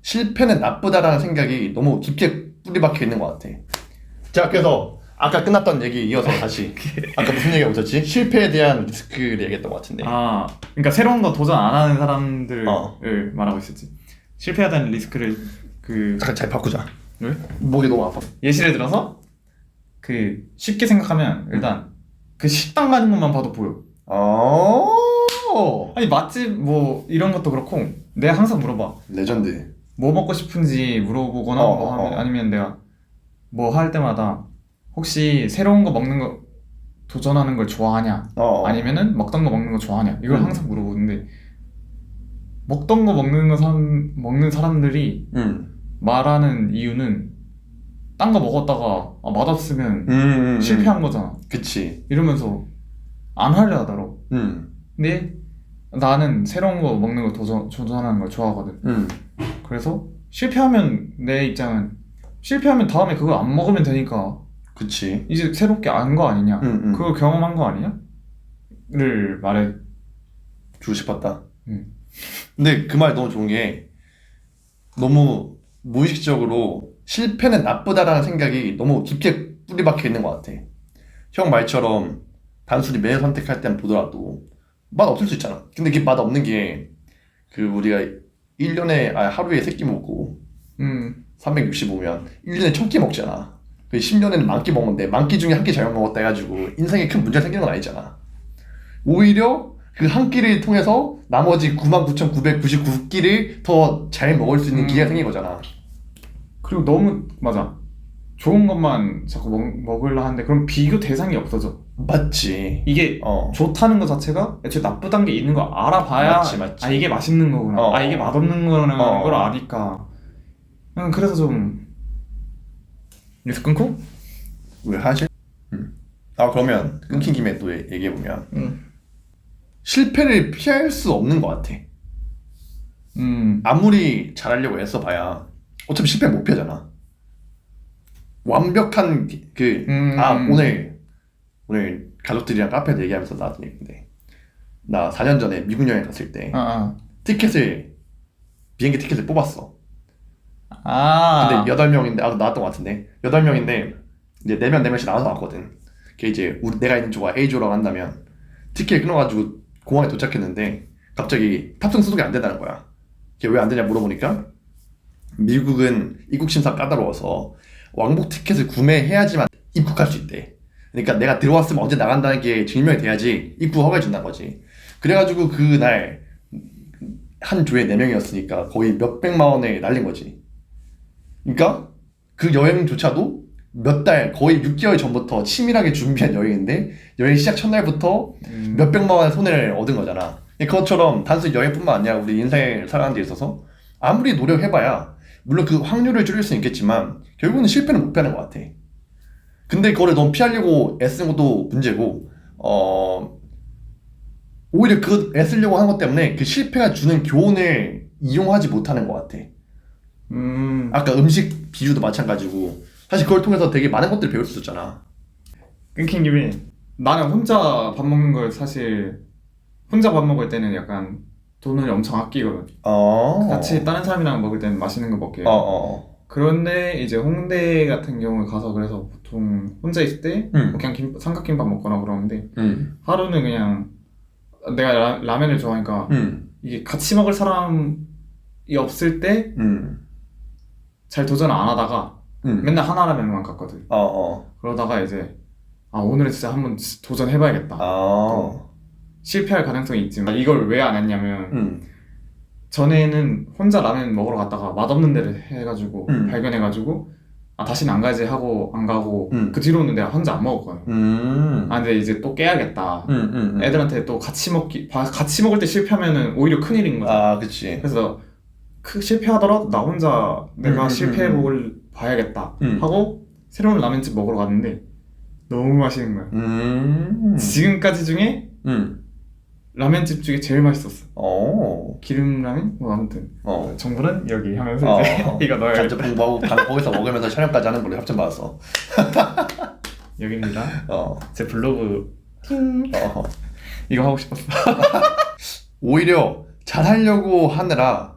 실패는 나쁘다라는 생각이 너무 깊게 뿌리박혀 있는 것 같아. 자, 그래서 아까 끝났던 얘기 이어서 다시 아까 무슨 얘기가 있었지? 실패에 대한 리스크를 얘기했던 것 같은데. 그러니까 새로운 거 도전 안 하는 사람들을 말하고 있었지. 실패에 대한 리스크를 잠깐 잘 바꾸자. 왜? 목이 너무 아파. 예시를 들어서 쉽게 생각하면 일단 그 식당 가는 것만 봐도 보여. 아니 맛집 뭐 이런 것도 그렇고 내가 항상 물어봐. 레전드. 뭐 먹고 싶은지 물어보거나 아니면 내가 뭐 할 때마다 혹시 새로운 거 먹는 거 도전하는 걸 좋아하냐 아니면은 먹던 거 먹는 거 좋아하냐 이걸 항상 물어보는데 먹던 거 먹는 사람들이 말하는 이유는 딴 거 먹었다가 맛없으면 실패한 거잖아. 그치. 이러면서 안 하려 하더라고. 근데 나는 새로운 거 먹는 거 도전하는 걸 좋아하거든. 그래서 실패하면 내 입장은 실패하면 다음에 그걸 안 먹으면 되니까 그치. 이제 새롭게 안 거 아니냐? 그걸 경험한 거 아니냐? 를 말해 주고 싶었다. 근데 그 말 너무 좋은 게 너무 무의식적으로 실패는 나쁘다라는 생각이 너무 깊게 뿌리박혀 있는 것 같아. 형 말처럼 단순히 매일 선택할 때만 보더라도 맛 없을 수 있잖아. 근데 그 맛 없는 게 우리가 1년에 하루에 3끼 먹고 365면 1년에 1000끼 먹잖아. 10년에는 만끼 먹는데 만끼 중에 한 끼 잘못 먹었다 해가지고 인생에 큰 문제가 생기는 건 아니잖아. 오히려 그 한 끼를 통해서 나머지 99,999끼를 더 잘 먹을 수 있는 기회가 생긴 거잖아. 그리고 너무 맞아. 좋은 것만 자꾸 먹으려 하는데 그럼 비교 대상이 없어져. 맞지. 이게 좋다는 것 자체가 애초에 나쁘다는 게 있는 거 알아봐야 맞지. 이게 맛있는 거구나. 이게 맛없는 거라는 걸 아니까. 그래서 좀 뉴스 끊고? 왜 하실? 그러면 끊긴 김에 또 얘기해보면 실패를 피할 수 없는 것 같아. 아무리 잘하려고 애써봐야 어차피 실패 못 피하잖아. 완벽한 오늘 가족들이랑 카페에서 얘기하면서 나왔던 얘기인데 나 4년 전에 미국 여행 갔을 때 비행기 티켓을 뽑았어. 근데 8명인데 나왔던 것 같은데 8명인데 이제 4명씩 나눠서 왔거든. 그게 이제 내가 있는 조가 A조라고 한다면 티켓 끊어가지고 공항에 도착했는데 갑자기 탑승 수속이 안 된다는 거야. 그게 왜 안 되냐 물어보니까 미국은 입국 심사 까다로워서 왕복 티켓을 구매해야지만 입국할 수 있대. 그러니까 내가 들어왔으면 언제 나간다는 게 증명이 돼야지 입국 허가해 준다는 거지. 그래가지고 그날 한 조에 4명이었으니까 거의 몇백만 원에 날린 거지. 그러니까 그 여행조차도 몇 달, 거의 6개월 전부터 치밀하게 준비한 여행인데 여행 시작 첫날부터 몇백만 원의 손해를 얻은 거잖아. 그것처럼 단순히 여행뿐만 아니라 우리 인생을 살아가는 데 있어서 아무리 노력해봐야 물론 그 확률을 줄일 수는 있겠지만 결국은 실패는 못 피하는 것 같아. 근데 그거를 너무 피하려고 애쓰는 것도 문제고 오히려 그 애쓰려고 하는 것 때문에 그 실패가 주는 교훈을 이용하지 못하는 것 같아. 아까 음식 비유도 마찬가지고 사실 그걸 통해서 되게 많은 것들을 배울 수 있었잖아. 끊긴 김에 나는 혼자 밥 먹는 걸 사실 혼자 밥 먹을 때는 약간 돈을 엄청 아끼거든. 같이 다른 사람이랑 먹을 때는 맛있는 거 먹게. 그런데 이제 홍대 같은 경우에 가서 그래서 보통 혼자 있을 때 그냥 삼각김밥 먹거나 그러는데 하루는 그냥 내가 라면을 좋아하니까 이게 같이 먹을 사람이 없을 때 잘 도전을 안 하다가 맨날 하나 라면만 갔거든. 그러다가 이제 오늘은 진짜 한번 도전해봐야겠다. 실패할 가능성이 있지만 이걸 왜 안 했냐면 전에는 혼자 라면 먹으러 갔다가 맛없는 데를 해가지고 발견해가지고 다시는 안 가지 하고 안 가고 그 뒤로는 내가 혼자 안 먹었거든. 근데 이제 또 깨야겠다. 애들한테 또 같이 먹을 때 실패하면은 오히려 큰일인 거야. 그치. 그래서 실패하더라도 나 혼자 내가 실패해볼 봐야겠다 하고 새로운 라면집 먹으러 갔는데 너무 맛있는 거야. 지금까지 중에 라면집 중에 제일 맛있었어. 기름라면? 뭐 아무튼 정보는 여기 하면서 이제 이거 넣어야겠다. 간접 공부하고 거기서 먹으면서 촬영까지 하는 걸로 협찬 받았어. 여기입니다. 제 블로그 이거 하고 싶었어. 오히려 잘하려고 하느라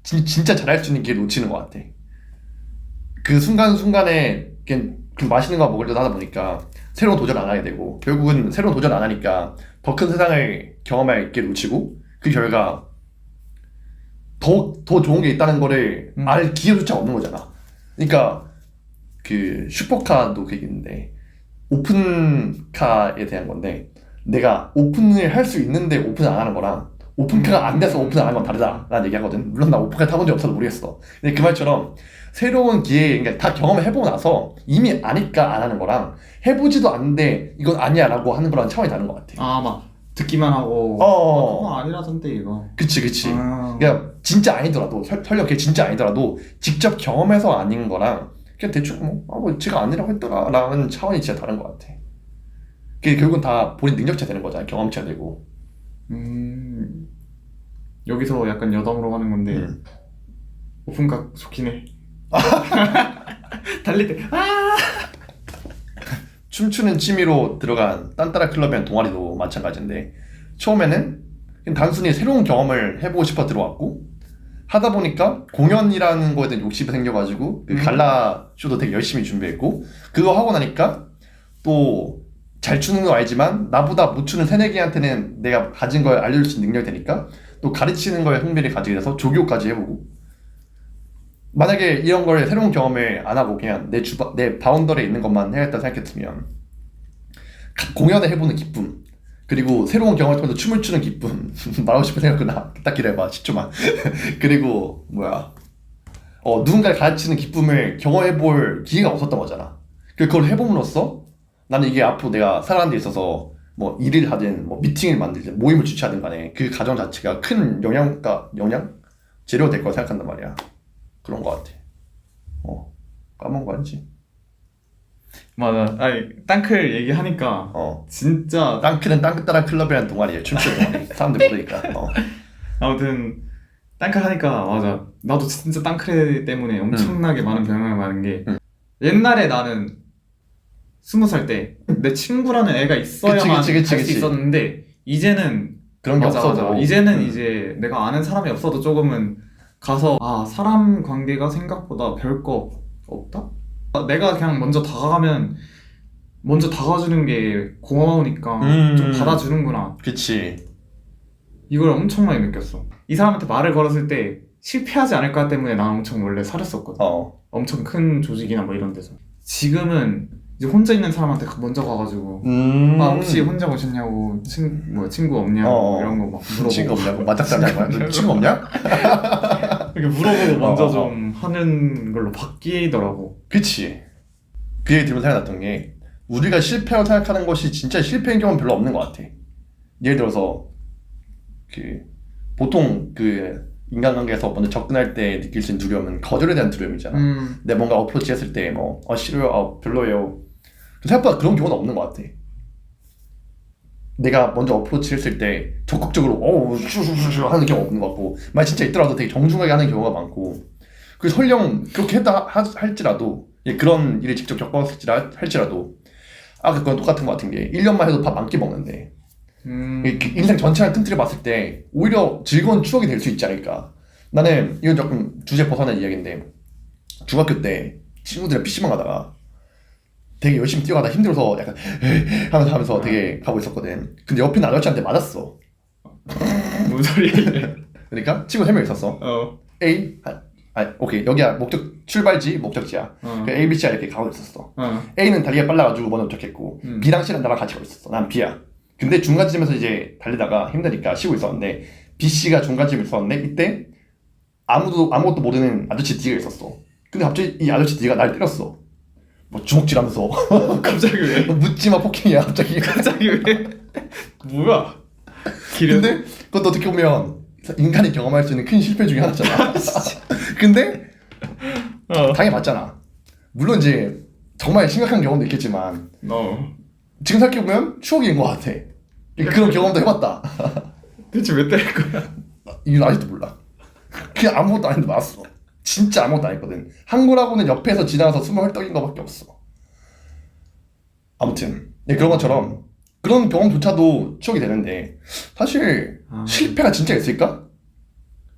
진짜 잘할 수 있는 기회를 놓치는 것 같아. 그 순간순간에 그냥 그 맛있는 거 먹으려고 하다 보니까 새로운 도전 안 하게 되고 결국은 새로운 도전 안 하니까 더 큰 세상을 경험할 기회를 놓치고 그 결과 더 좋은 게 있다는 거를 알 기회조차 없는 거잖아. 그러니까 그 슈퍼카도 그게 있는데 오픈카에 대한 건데 내가 오픈을 할 수 있는데 오픈을 안 하는 거랑 오픈카가 안 돼서 오픈을 안 하는 건 다르다라는 얘기하거든. 물론 나 오픈카 타본 적 없어서 모르겠어. 근데 그 말처럼 새로운 기회, 그러니까 다 경험을 해보고 나서 이미 아니까 안 하는 거랑 해보지도 않는데 이건 아니야 라고 하는 거랑 차원이 다른 것 같아. 아, 막 듣기만 하고 그거 아니라던데 이거. 그치. 그러니까 진짜 아니더라도 설령 그게 진짜 아니더라도 직접 경험해서 아닌 거랑 그냥 대충 뭐 제가 아니라고 했더라 라는 차원이 진짜 다른 것 같아. 그게 결국은 다 본인 능력차 되는 거잖아. 경험치가 되고. 여기서 약간 여담으로 하는 건데 오픈카 좋긴 해. 달릴 때 춤추는 취미로 들어간 딴따라 클럽이랑 동아리도 마찬가지인데 처음에는 그냥 단순히 새로운 경험을 해보고 싶어 들어왔고 하다 보니까 공연이라는 거에 대한 욕심이 생겨가지고 그 갈라 쇼도 되게 열심히 준비했고 그거 하고 나니까 또 잘 추는 거 알지만 나보다 못 추는 새내기한테는 내가 가진 걸 알려줄 수 있는 능력이 되니까 또 가르치는 거에 흥미를 가지게 돼서 조교까지 해보고 만약에 이런 걸 새로운 경험을 안 하고 그냥 내 바운더리에 있는 것만 해야겠다 생각했으면 공연을 해보는 기쁨 그리고 새로운 경험을 통해서 춤을 추는 기쁨 말하고 싶은 생각구나. 딱 기다려봐 10초만 그리고 누군가를 가르치는 기쁨을 경험해볼 기회가 없었던 거잖아. 그걸 해봄으로써 나는 이게 앞으로 내가 살아가는 데 있어서 뭐 일을 하든 뭐 미팅을 만들든 모임을 주최하든 간에 그 과정 자체가 큰 영양 재료가 될 거라 생각한단 말이야. 그런 거 같아. 까먹은 거 아니지? 맞아. 아니 땅클 얘기하니까 진짜 땅클은 땅따라 클럽이라는 동아리야. 춤추는 동아리. 사람들 모르니까. 아무튼 땅클 하니까 맞아. 나도 진짜 땅클 때문에 엄청나게 많은 변화가 많은 게 옛날에 나는 20살 때 내 친구라는 애가 있어야만 할 수 있었는데 이제는 그런 게 없어져. 이제는 이제 내가 아는 사람이 없어도 조금은 가서 사람 관계가 생각보다 별거 없다? 내가 그냥 먼저 다가가주는 게 고마우니까 좀 받아주는구나. 그치. 이걸 엄청 많이 느꼈어. 이 사람한테 말을 걸었을 때 실패하지 않을까 때문에 난 엄청 원래 설렜었거든. 엄청 큰 조직이나 뭐 이런 데서. 지금은 이제 혼자 있는 사람한테 먼저 가가지고 혹시 혼자 오셨냐고 친구 없냐고 이런 거 막 물어보고 친구 없냐고? 맞닥뜨리는 거야? 너 친구 없냐? 이렇게 물어보고 먼저 좀 하는 걸로 바뀌더라고. 그치. 그 얘기 들으면 생각났던 게 우리가 실패라고 생각하는 것이 진짜 실패인 경우는 별로 없는 것 같아. 예를 들어서 보통 인간관계에서 먼저 접근할 때 느낄 수 있는 두려움은 거절에 대한 두려움이잖아. 내가 뭔가 어프로치 했을 때 싫어요, 별로예요. 생각보다 그런 경우는 없는 것 같아. 내가 먼저 어프로치 했을 때 적극적으로 슈슈슈 하는 경우가 없는 것 같고 만약 진짜 있더라도 되게 정중하게 하는 경우가 많고 설령 그렇게 했다 할지라도 그런 일을 직접 할지라도 그건 똑같은 것 같은 게 1년만 해도 밥 한 끼 먹는데 인생 전체를 튼틀어 봤을 때 오히려 즐거운 추억이 될 수 있지 않을까. 나는 이건 조금 주제 벗어난 이야기인데 중학교 때 친구들이랑 PC방 가다가 되게 열심히 뛰어가다 힘들어서 약간 하면서 되게 가고 있었거든. 근데 옆에 있는 아저씨한테 맞았어. 뭔 소리야? 그러니까 친구 3명 있었어. A 오케이 여기야 출발지 목적지야. 그 A, B, C가 이렇게 가고 있었어. A는 달리기가 빨라가지고 먼저 도착했고 B랑 C는 나랑 같이 가고 있었어. 난 B야. 근데 중간쯤에서 이제 달리다가 힘드니까 쉬고 있었는데 B, C가 중간쯤에 있었는데 이때 아무것도 모르는 아저씨 D가 있었어. 근데 갑자기 이 아저씨 D가 날 때렸어. 주먹질하면서. 갑자기 왜? 묻지마 폭행이야 갑자기. 왜? 뭐야? 근데 그것도 어떻게 보면 인간이 경험할 수 있는 큰 실패 중에 하나잖아. 근데 당해봤잖아. 물론 이제 정말 심각한 경험도 있겠지만 지금 생각해보면 추억인 것 같아. 그런 경험도 해봤다. 대체 왜 때릴 거야? 이건 아직도 몰라. 그냥 아무것도 안 했는데 맞았어. 진짜 아무것도 안 했거든. 한국하고는 옆에서 지나가서 숨을 헐떡인 거밖에 없어. 아무튼 그런 것처럼 그런 경험조차도 추억이 되는데 사실 실패가 진짜 있을까?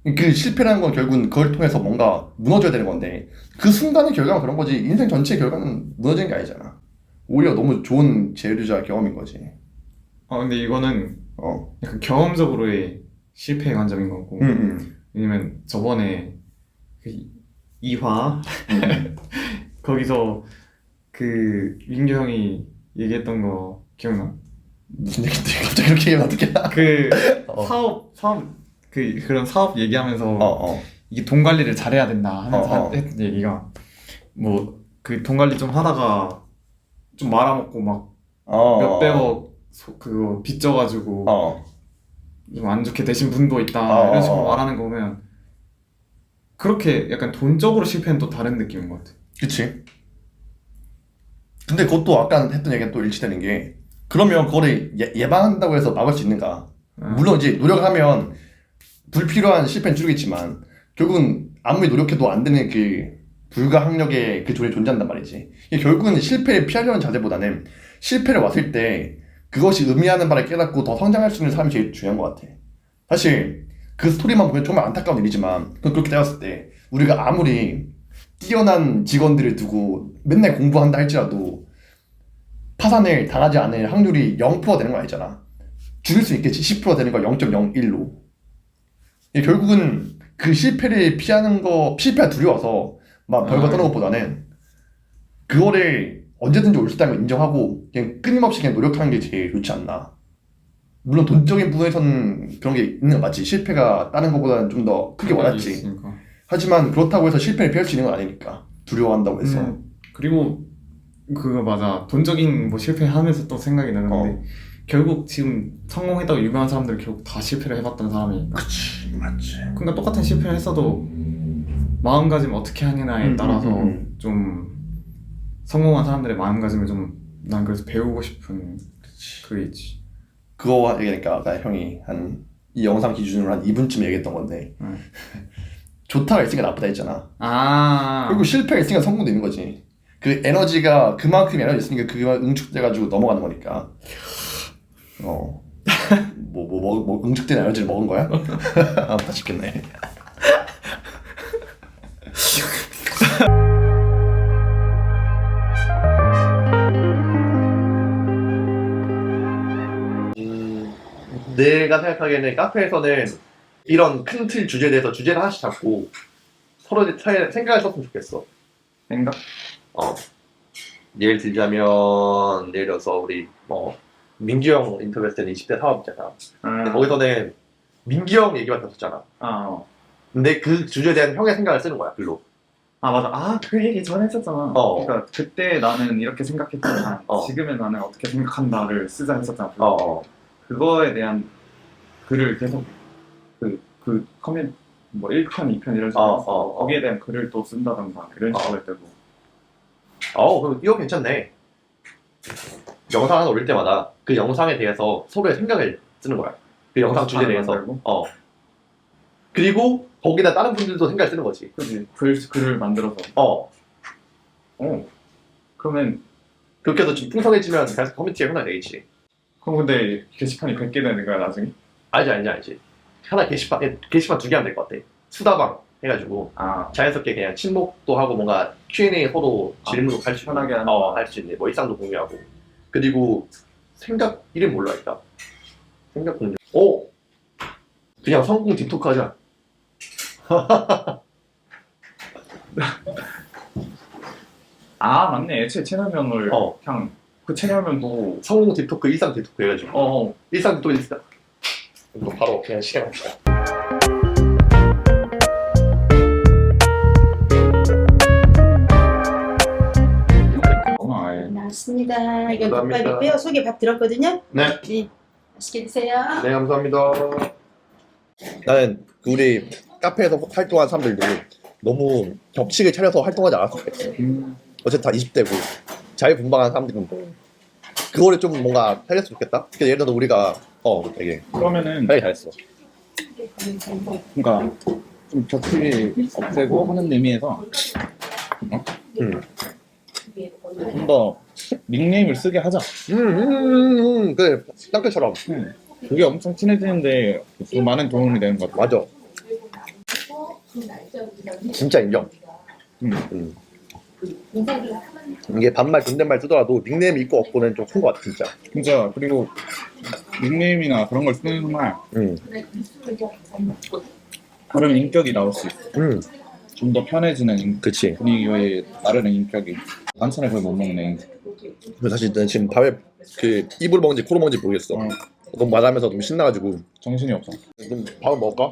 그 실패라는 건 결국은 그걸 통해서 뭔가 무너져야 되는 건데 그 순간의 결과는 그런 거지 인생 전체의 결과는 무너지는 게 아니잖아. 오히려 너무 좋은 재료자 경험인 거지. 근데 이거는 어. 약간 경험적으로의 실패의 관점인 거고. 왜냐면 저번에 그 이화 거기서 그 민규 형이 얘기했던 거 기억나? 무슨 얘기인데 갑자기 그렇게 얘기하면 어떡해. 그 어. 사업 그런 사업 얘기하면서 이게 돈 관리를 잘해야 된다 하면서 했던 얘기가 뭐 그 돈 관리 좀 하다가 좀 말아먹고 막 몇백억 그거 빚져가지고 좀 안 좋게 되신 분도 있다 이런 식으로 말하는 거 보면 그렇게 약간 돈적으로 실패는 또 다른 느낌인 것 같아. 그치. 근데 그것도 아까 했던 얘기가 또 일치되는 게 그러면 그거를 예방한다고 해서 막을 수 있는가? 물론 이제 노력하면 불필요한 실패는 줄이겠지만 결국은 아무리 노력해도 안 되는 그 불가항력의 그 존재 존재한단 말이지. 이게 결국은 실패를 피하려는 자세보다는 실패를 왔을 때 그것이 의미하는 바를 깨닫고 더 성장할 수 있는 사람이 제일 중요한 것 같아. 사실 그 스토리만 보면 정말 안타까운 일이지만 그렇게 되었을 때 우리가 아무리 뛰어난 직원들을 두고 맨날 공부한다 할지라도 파산을 당하지 않을 확률이 0% 되는 거 아니잖아. 줄일 수 있겠지. 10% 되는 걸 0.01로. 결국은 그 실패를 피하는 거, 실패가 두려워서 막 벌거 떠는 것보다는 그거를 언제든지 올 수 있다는 걸 인정하고 그냥 끊임없이 그냥 노력하는 게 제일 좋지 않나. 물론 돈적인 부분에서는 그런 게 있는 거 맞지. 실패가 다른 것보다는 좀 더 크게 와닿지. 하지만 그렇다고 해서 실패를 피할 수 있는 건 아니니까. 두려워한다고 해서. 그리고 그거 맞아. 돈적인 뭐 실패하면서 또 생각이 나는데 결국 지금 성공했다고 유명한 사람들 결국 다 실패를 해봤던 사람이. 그치, 맞지. 그러니까 똑같은 실패를 했어도 마음가짐 어떻게 하느냐에 따라서 좀 성공한 사람들의 마음가짐을 좀 난 그래서 배우고 싶은 그게 있지. 그거 얘기하니까 아까 형이 한 이 영상 기준으로 한 2분쯤 얘기했던 건데 좋다가 있으니까 나쁘다 했잖아. 그리고 실패가 있으니까 성공도 있는 거지. 그 에너지가 그만큼 에너지 있으니까 그만 응축돼가지고 넘어가는 거니까. 뭐 응축된 에너지를 먹은 거야? 맛있겠네. 내가 생각하기에는 카페에서는 이런 큰 틀 주제에 대해서 주제를 하나씩 잡고 서로 생각을 썼으면 좋겠어. 생각? 예를 들자면 예를 들어서 우리 민규 형 인터뷰했을 때는 20대 사업자잖아. 거기서는 민규 형 얘기만 들었잖아. 근데 그 주제에 대한 형의 생각을 쓰는 거야, 글로. 맞아. 그 얘기 전에 했었잖아. 그러니까 그때 나는 이렇게 생각했지만 지금의 나는 어떻게 생각한다를 쓰자 했었잖아. 그거에 대한 글을 계속 그 커뮤니티 뭐 1편, 2편 이런 식으로 거기에 대한 글을 또 쓴다던가 이런 식으로 할 때도. 그럼 이거 괜찮네. 영상 하나 올릴 때마다 그 영상에 대해서 서로의 생각을 쓰는 거야. 그 영상 주제에 대해서. 그리고 거기다 다른 분들도 생각을 쓰는 거지. 그치. 글을 만들어서. 그러면 그렇게 해서 좀 풍성해지면 계속 커뮤니티가 형성이 되겠지. 그럼 근데 게시판이 100개 되는 거야 나중에? 알지. 하나 게시판 2개 하면 될 것 같아. 수다방 해가지고 자연스럽게 그냥 친목도 하고 뭔가 Q&A 서로 질문도 할 수 있는 할 수 있는 뭐 일상도 공유하고. 그리고 생각 이름 몰라 일단. 생각 공유. 그냥 성공 딥토크 하자. 맞네. 애초에 채널명을 그냥 그 채널명도 성공 딥토크, 일상 딥토크 해가지고 일상 딥토크 있어. 이거 바로 그냥 실행합시다. 나왔습니다. 이건 덮밥이고요. 속에 밥 들었거든요. 네. 맛있게 드세요. 네, 감사합니다. 나는 우리 카페에서 활동한 사람들도 너무 격식을 차려서 활동하지 않았으면 좋겠어. 어쨌든 다 20대고 자유분방한 사람들인데 그거를 좀 뭔가 살렸으면 좋겠다. 예를 들어서 우리가 되게 그러면은 되게 잘했어. 그러니까 좀 격식이 없애고 하는 의미에서 좀 더 닉네임을 쓰게 하자. 그래, 땅끝처럼. 그게 엄청 친해지는데 많은 도움이 되는 것 같아. 맞아. 진짜 인정. 이게 반말 존댓말 쓰더라도 닉네임 있고 없고는 좀 큰 것 같아 진짜. 진짜. 그리고 닉네임이나 그런 걸 쓰는 말 그러면 인격이 나올 수 있어. 좀 더 편해지는 그치. 분위기에 따르는 인격이. 반찬을 거의 못 먹네. 근데 사실 난 지금 밥에 그 입으로 먹는지 코로 먹는지 모르겠어. 너무 말하면서 너무 신나가지고 정신이 없어. 좀 밥을 먹을까?